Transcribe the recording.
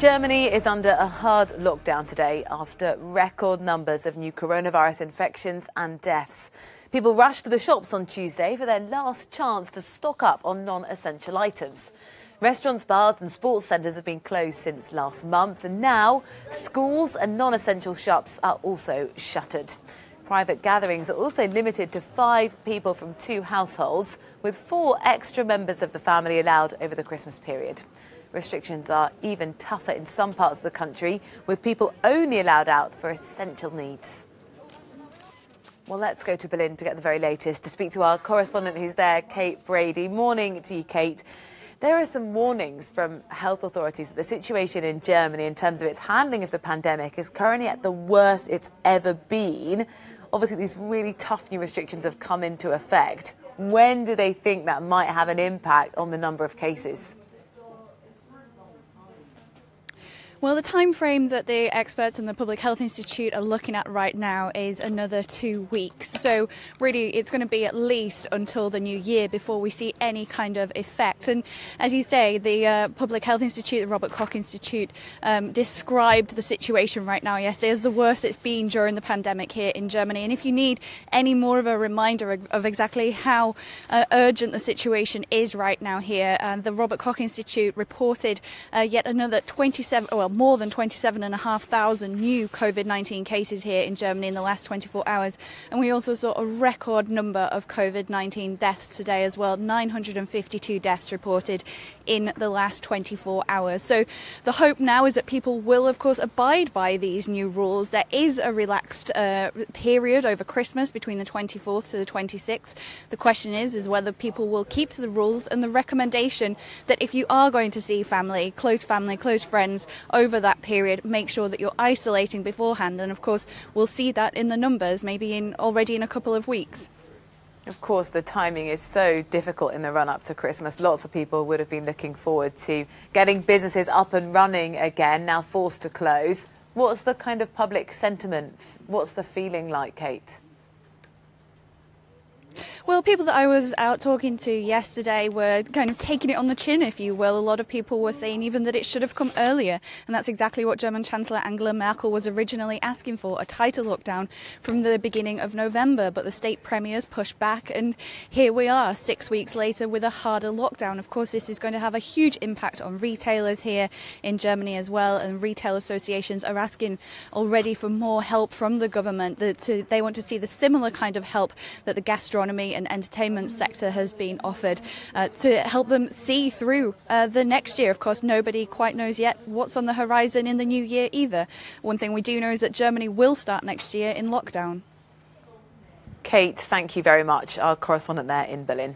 Germany is under a hard lockdown today after record numbers of new coronavirus infections and deaths. People rushed to the shops on Tuesday for their last chance to stock up on non-essential items. Restaurants, bars and sports centres have been closed since last month, and now schools and non-essential shops are also shuttered. Private gatherings are also limited to 5 people from 2 households, with 4 extra members of the family allowed over the Christmas period. Restrictions are even tougher in some parts of the country, with people only allowed out for essential needs. Well, let's go to Berlin to get the very latest, to speak to our correspondent who's there, Kate Brady. Morning to you, Kate. There are some warnings from health authorities that the situation in Germany in terms of its handling of the pandemic is currently at the worst it's ever been. Obviously, these really tough new restrictions have come into effect. When do they think that might have an impact on the number of cases? Well, the time frame that the experts in the Public Health Institute are looking at right now is another 2 weeks. So really, it's going to be at least until the new year before we see any kind of effect. And as you say, the Public Health Institute, the Robert Koch Institute, described the situation right now yesterday as the worst it's been during the pandemic here in Germany. And if you need any more of a reminder of exactly how urgent the situation is right now here, the Robert Koch Institute reported yet another more than 27,500 new COVID-19 cases here in Germany in the last 24 hours. And we also saw a record number of COVID-19 deaths today as well, 952 deaths reported in the last 24 hours. So the hope now is that people will, of course, abide by these new rules. There is a relaxed period over Christmas between the 24th to the 26th. The question is whether people will keep to the rules and the recommendation that if you are going to see family, close friends, over that period, make sure that you're isolating beforehand. And of course, we'll see that in the numbers, maybe already in a couple of weeks. Of course, the timing is so difficult in the run-up to Christmas. Lots of people would have been looking forward to getting businesses up and running again, now forced to close. What's the kind of public sentiment? What's the feeling like, Kate? Well, people that I was out talking to yesterday were kind of taking it on the chin, if you will. A lot of people were saying even that it should have come earlier. And that's exactly what German Chancellor Angela Merkel was originally asking for, a tighter lockdown from the beginning of November. But the state premiers pushed back, and here we are 6 weeks later with a harder lockdown. Of course, this is going to have a huge impact on retailers here in Germany as well. And retail associations are asking already for more help from the government. They want to see the similar kind of help that the gastronomy and entertainment sector has been offered to help them see through the next year. Of course, nobody quite knows yet what's on the horizon in the new year either. One thing we do know is that Germany will start next year in lockdown. Kate, thank you very much. Our correspondent there in Berlin.